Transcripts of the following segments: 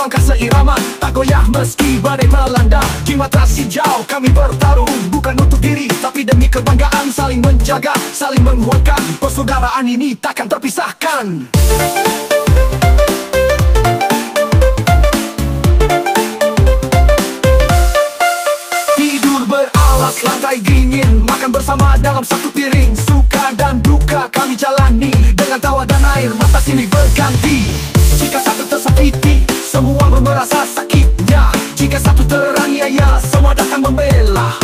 melangkah seirama, tak goyah meski badai melanda. Jiwa tas hijau kami bertaruh, bukan untuk diri tapi demi kebanggaan. Saling menjaga, saling menguatkan, persaudaraan ini takkan terpisahkan. Tidur beralas lantai dingin, makan bersama dalam satu piring. Suka dan duka kami jalani, dengan tawa dan air mata silih berganti. Jika satu tersakiti, semua merasa sakitnya. Jika satu teraniaya, semua datang membela.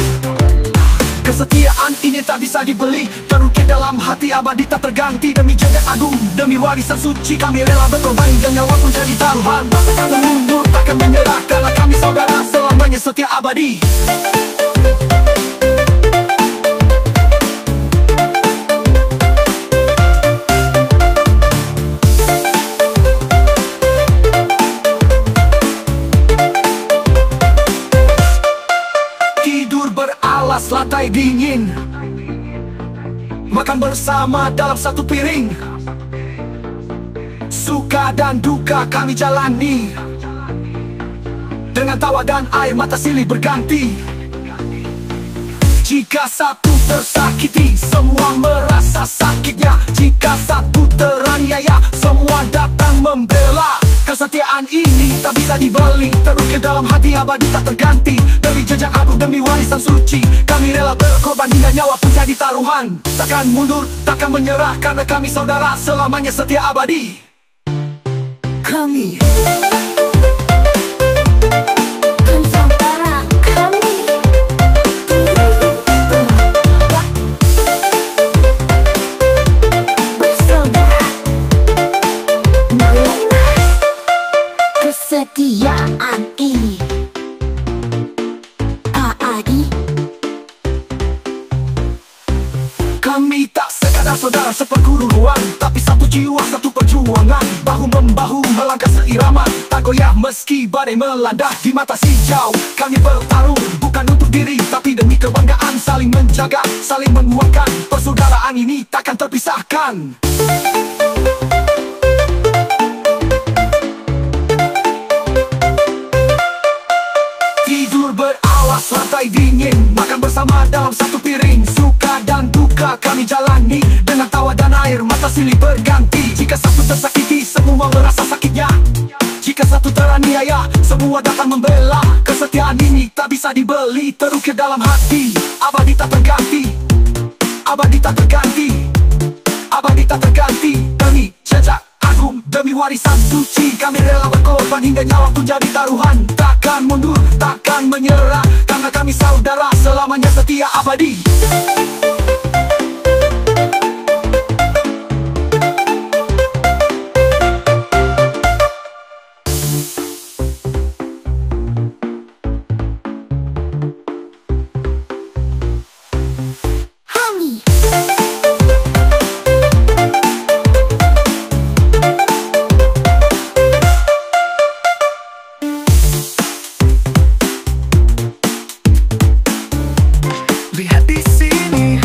Kesetiaan ini tak bisa dibeli, terukir dalam hati abadi tak terganti. Demi jagat agung, demi warisan suci, kami rela berkorban dan nyawa pun jadi taruhan. Takkan mundur, takkan menyerah, karena kami saudara selamanya setia abadi. Lantai dingin, makan bersama dalam satu piring. Suka dan duka kami jalani, dengan tawa dan air mata silih berganti. Jika satu tersakiti, semua merasa sakitnya. Jika satu teraniaya, semua datang membela. Kesetiaan ini tak bisa dibeli, terukir dalam hati abadi tak terganti. Demi jejak agung, demi warisan suci, kami rela berkorban hingga nyawa pun jadi taruhan. Takkan mundur, takkan menyerah, karena kami saudara selamanya setia abadi. Kami kesetiaan ini abadi. Kami tak sekadar saudara seperguruan, tapi satu jiwa, satu perjuangan. Bahu-membahu melangkah seirama, tak goyah meski badai melanda. Di mata hijau kami bertarung, bukan untuk diri tapi demi kebanggaan. Saling menjaga, saling menguatkan, persaudaraan ini takkan terpisahkan. Lantai dingin, makan bersama dalam satu piring. Suka dan duka kami jalani, dengan tawa dan air mata silih berganti. Jika satu tersakiti, semua merasa sakitnya. Jika satu teraniaya, semua datang membela. Kesetiaan ini tak bisa dibeli, terukir dalam hati abadi tak terganti. Abadi tak terganti, abadi tak terganti. Demi jejak agung, demi warisan suci, kami rela berkorban hingga nyawa pun jadi taruhan. Takkan mundur, takkan menyerah, karena kami saudara selamanya setia abadi. Lihat di sini,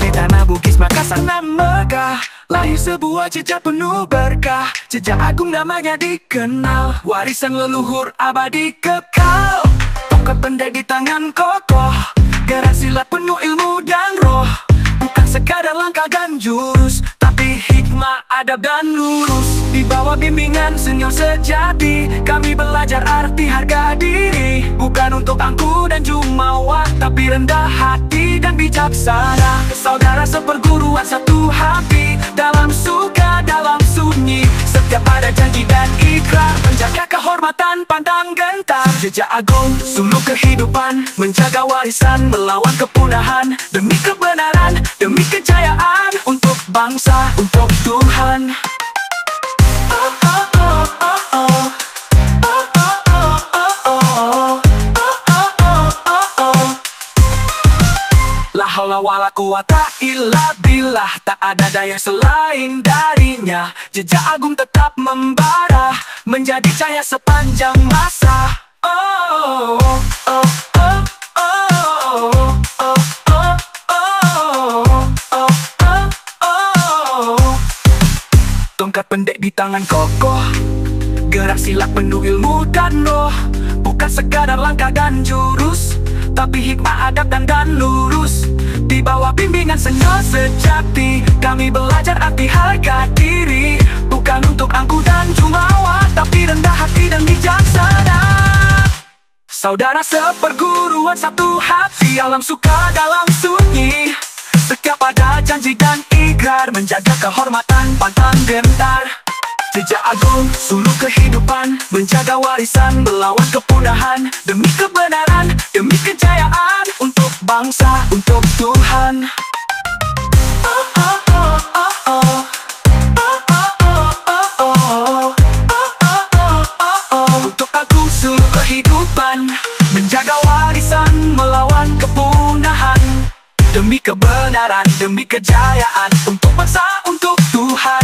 di tanah Bugis Makassar nan megah, lahir sebuah jejak penuh berkah. Jejak agung namanya dikenal, warisan leluhur abadi kekal. Tongkat pendek di tangan kokoh, gerak silat penuh ilmu dan roh. Bukan sekadar langkah dan jurus, tapi hikmah, adab dan lurus. Di bawah bimbingan senior sejati, kami belajar arti harga diri. Bukan untuk angku dan jumawa, tapi rendah hati dan bijaksana. Saudara seperguruan satu hati, dalam suka, dalam sunyi. Setiap ada janji dan ikrar, menjaga kehormatan pantang gentar. Jejak agung, suluk kehidupan, menjaga warisan, melawan kepunahan. Demi kebenaran, demi kejayaan, untuk bangsa, untuk Tuhan. La haula wala quwata illa billah, tak ada daya selain darinya. Jejak agung tetap membara, menjadi cahaya sepanjang masa. Oh, oh, oh, oh, oh, oh, oh, oh, oh. Tongkat pendek di tangan kokoh, Gerak silat penuh ilmu dan roh, bukan sekadar langkah dan jurus, tapi hikmah adab dan lurus. Di bawah bimbingan senior sejati, kami belajar arti harga diri, bukan untuk angku dan jumawa, tapi rendah hati dan bijaksana. Saudara seperguruan satu hati, alam suka dalam sunyi, setia pada janji dan ikrar, menjaga kehormatan pantang gentar. Jejak agung, suluk kehidupan, menjaga warisan, melawan kepunahan, demi kebenaran, demi kejayaan, untuk bangsa, untuk Tuhan. Untuk aku suluk kehidupan, menjaga warisan, melawan kepunahan, demi kebenaran, demi kejayaan, untuk bangsa, untuk Tuhan.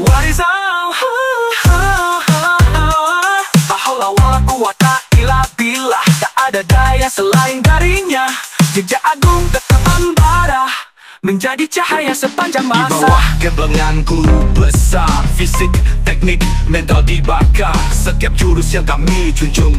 Warisan, la haula wala quwata illa billah, tak ada daya selain darinya. Jejak agung tetap membara, menjadi cahaya sepanjang masa. Di bawah gemblengan guru besar, fisik, teknik, mental dibakar. Setiap jurus yang kami junjung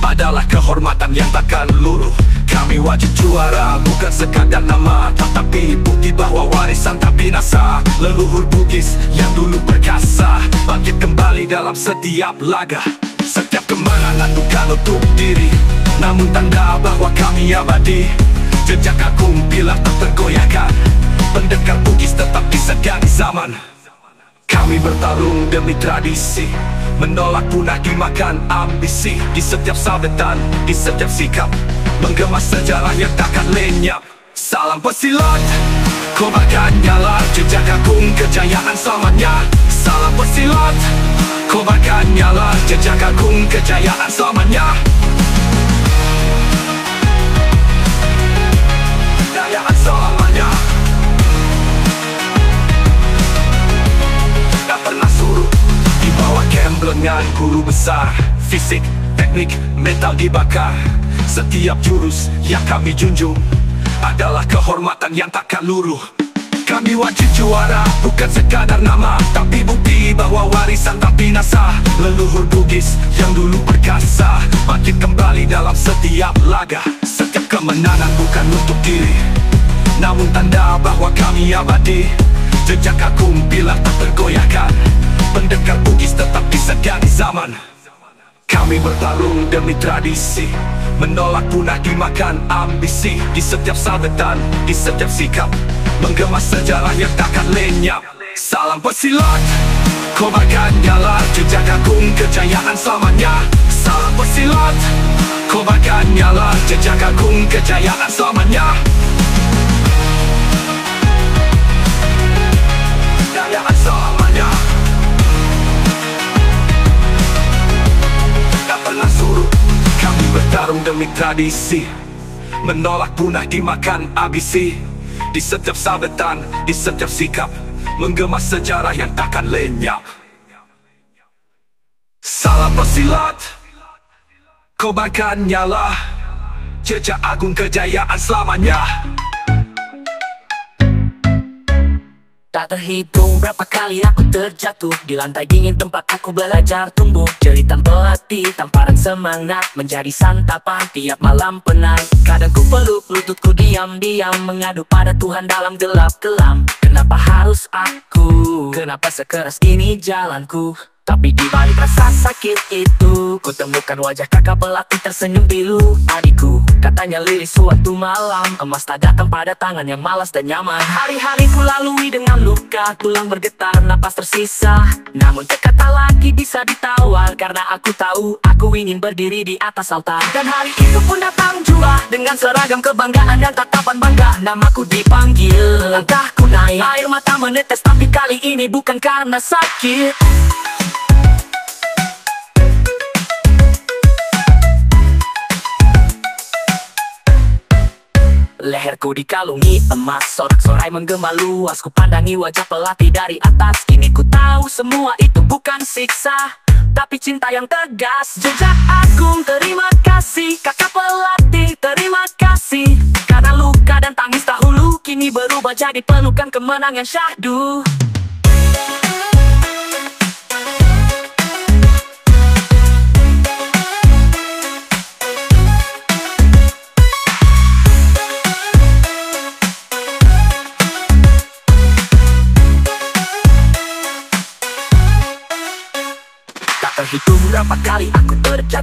adalah kehormatan yang takkan luruh. Kami wajib juara, bukan sekadar nama, tetapi bukti bahwa warisan tak binasa. Leluhur Bugis yang dulu perkasa, bangkit kembali dalam setiap laga. Setiap kemenangan bukan untuk diri, namun tanda bahwa kami abadi. Jejak agung bila tak tergoyahkan, pendekar Bugis tetap disegani zaman. Kami bertarung demi tradisi, menolak punah dimakan ambisi. Di setiap sabetan, di setiap sikap, menggema sejarah yang takkan lenyap. Salam pesilat, kobarkan nyala, jejak agung kejayaan selamanya. Salam pesilat, kobarkan nyala, jejak agung kejayaan selamanya. Kejayaan selamanya, tak pernah surut. Di bawah gemblengan guru besar, fisik, teknik, mental dibakar. Setiap jurus yang kami junjung adalah kehormatan yang takkan luruh. Kami wajib juara, bukan sekadar nama, tapi bukti bahwa warisan tak binasa. Leluhur Bugis yang dulu perkasa, bangkit kembali dalam setiap laga. Setiap kemenangan bukan untuk diri, namun tanda bahwa kami abadi. Jejak agung bila tak tergoyahkan, pendekar Bugis tetap disegani zaman. Kami bertarung demi tradisi, menolak punah dimakan ambisi. Di setiap sabetan, di setiap sikap, menggema sejarah yang takkan lenyap. Salam pesilat, kobarkan nyala, jejak agung kejayaan selamanya. Salam pesilat, kobarkan nyala, jejak agung kejayaan selamanya. Kejayaan selamanya, tak pernah surut. Kami bertarung demi tradisi, menolak punah dimakan ambisi. Di setiap sabetan, di setiap sikap, menggema sejarah yang takkan lenyap. Salam pesilat, kobarkan nyala, jejak agung kejayaan selamanya. Tak terhitung berapa kali aku terjatuh di lantai dingin tempat aku belajar tumbuh. Jeritan pelatih, tamparan semangat, menjadi santapan tiap malam penat. Kadang ku peluk lututku diam-diam, mengadu pada Tuhan dalam gelap kelam. Kenapa harus aku? Kenapa sekeras ini jalanku? Tapi di balik rasa sakit itu, ku temukan wajah kakak pelatih tersenyum pilu. Adikku, katanya liris suatu malam, emas tak datang pada tangan yang malas dan nyaman. Hari-hari ku lalui dengan luka, tulang bergetar, napas tersisa. Namun tekad tak lagi bisa ditawar, karena aku tahu aku ingin berdiri di atas altar. Dan hari itu pun datang jua, dengan seragam kebanggaan dan tatapan bangga. Namaku dipanggil, langkahku naik, air mata menetes, tapi kali ini bukan karena sakit. Leherku dikalungi emas, sorak-sorai menggema luas. Ku pandangi wajah pelatih dari atas. Kini ku tahu semua itu bukan siksa, tapi cinta yang tegas. Jejak agung, terima kasih. Kakak pelatih, terima kasih. Karena luka dan tangis dahulu kini berubah jadi pelukan kemenangan syahdu.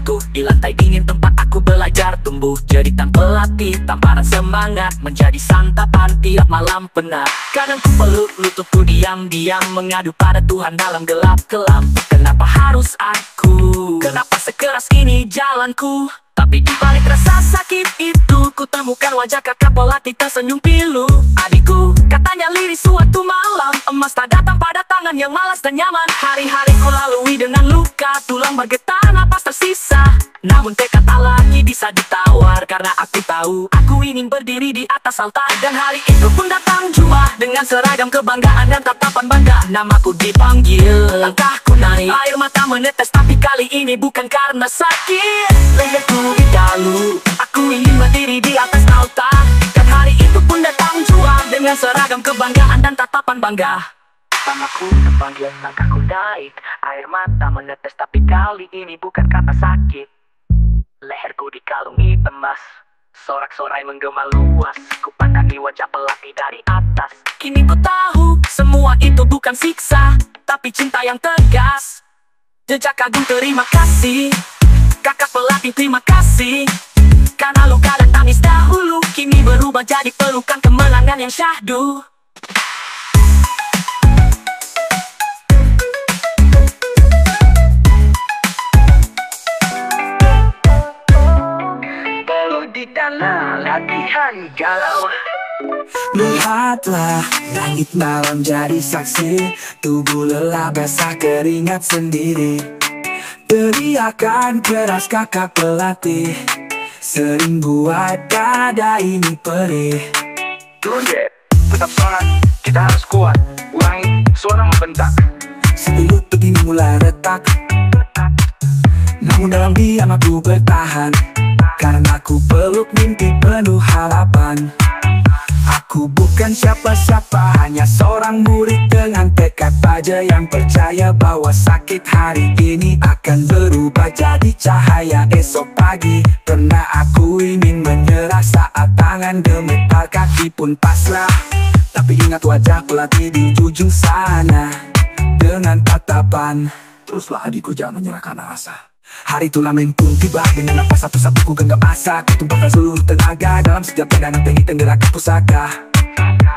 terjatuh di lantai dingin tempat aku belajar tumbuh. Jadi tanpa pelatih, tamparan semangat menjadi santapan tiap malam penat. Kadang ku peluk lututku diam-diam, mengadu pada Tuhan dalam gelap kelam. Kenapa harus aku? Kenapa sekeras ini jalanku? Tapi di balik rasa sakit itu, ku temukan wajah kakak pelatih tersenyum pilu. Adikku, katanya liris suatu malam, emas tak datang pada tangan yang malas dan nyaman. Hari-hari ku lalui dengan luka, tulang bergetar, napas tersisa. Namun tekad tak lagi bisa ditawar, karena aku tahu aku ingin berdiri di atas altar. Dan hari itu pun datang jua, dengan seragam kebanggaan dan tatapan bangga. Namaku dipanggil, langkahku naik, air mata menetes, tapi kali ini bukan karena sakit. Leherku didalu, aku ingin berdiri di atas altar. Dan hari itu pun datang jua, dengan seragam kebanggaan dan tatapan bangga. Namaku terpanggil, langkahku naik, air mata menetes, tapi kali ini bukan karena sakit. Leherku dikalungi emas, sorak-sorai menggema luas. Ku pandangi wajah pelatih dari atas. Kini ku tahu, semua itu bukan siksa, tapi cinta yang tegas. Jejak agung terima kasih, kakak pelatih terima kasih. Karena luka dan tangis dahulu, kini berubah jadi pelukan kemenangan yang syahdu. Di dalam latihan galau. Lihatlah, langit malam jadi saksi, tubuh lelah basah keringat sendiri. Teriakan keras kakak pelatih sering buat dada ini perih. Tunjuk, tetap semangat, kita harus kuat. Ulangi, suara membentak. Sebelum begini mulai retak, namun dalam diam aku bertahan, karena aku peluk mimpi penuh harapan. Aku bukan siapa-siapa, hanya seorang murid dengan tekad baja yang percaya bahwa sakit hari ini akan berubah jadi cahaya esok pagi. Pernah aku ingin menyerah saat tangan gemetar, kaki pun pasrah. Tapi ingat wajah pelatih di ujung sana dengan tatapan, teruslah adikku, jangan menyerahkan asa. Hari itu lamen pun tiba, dengan napas satu-satu ku genggam asa. Ku tumpahkan seluruh tenaga dalam setiap pegangan teknik tenggerak pusaka.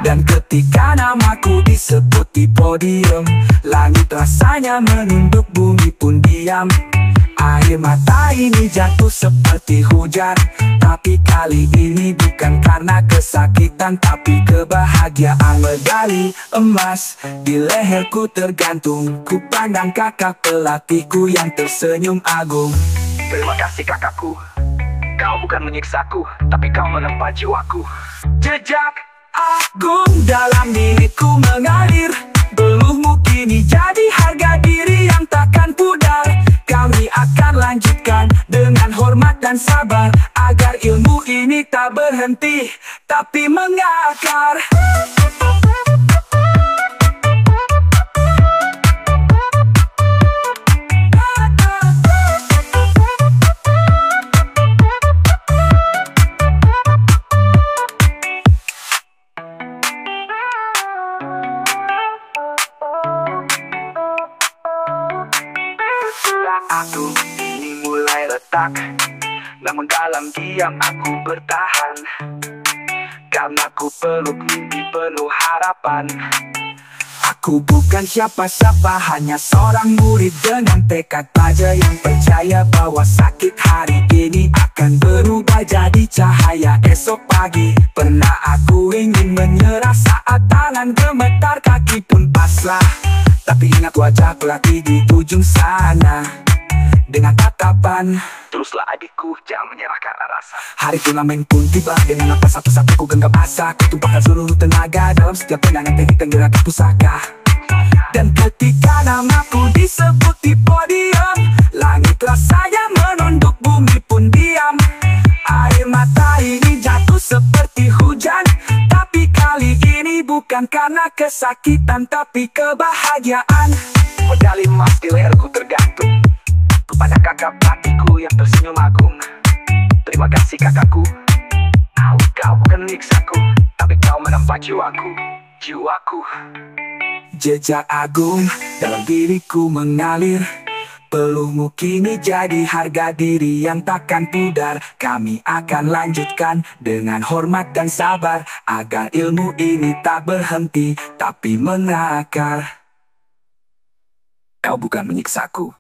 Dan ketika namaku disebut di podium, langit rasanya menunduk, bumi pun diam. Air mata ini jatuh seperti hujan, tapi kali ini bukan karena kesakitan, tapi kebahagiaan. Medali emas di leherku tergantung, ku pandang kakak pelatihku yang tersenyum agung. Terima kasih kakakku, kau bukan menyiksaku, tapi kau menempa jiwaku. Jejak agung dalam diriku mengalir, beluhmu kini jadi harga diri yang takkan pudar. Kami akan lanjutkan dengan hormat dan sabar, agar ilmu ini tak berhenti, tapi mengakar. Aku ini mulai retak, namun dalam diam aku bertahan, karena ku peluk mimpi penuh harapan. Aku bukan siapa-siapa, hanya seorang murid dengan tekad baja yang percaya bahwa sakit hari ini akan berubah jadi cahaya esok pagi. Pernah aku ingin menyerah saat tangan gemetar, kaki pun pasrah. Tapi ingat wajah pelatih di ujung sana dengan tatapan, teruslah adikku, jangan menyerahkan rasa. hari turnamen pun tiba, dengan napas satu-satu ku genggam asa. Ku tumpahkan seluruh tenaga dalam setiap tendangan teknik tenggerak pusaka. Dan ketika namaku disebut di podium, langit rasanya menunduk, bumi pun diam. Air mata ini jatuh seperti hujan, tapi kali ini bukan karena kesakitan, tapi kebahagiaan. Medali emas di leherku tergantung, kepada kakak pelatihku yang tersenyum agung. Terima kasih kakakku, kau bukan menyiksaku, tapi kau menempa jiwaku. Jejak agung dalam diriku mengalir, Peluhmu kini jadi harga diri yang takkan pudar. Kami akan lanjutkan dengan hormat dan sabar, agar ilmu ini tak berhenti tapi mengakar. Kau bukan menyiksaku,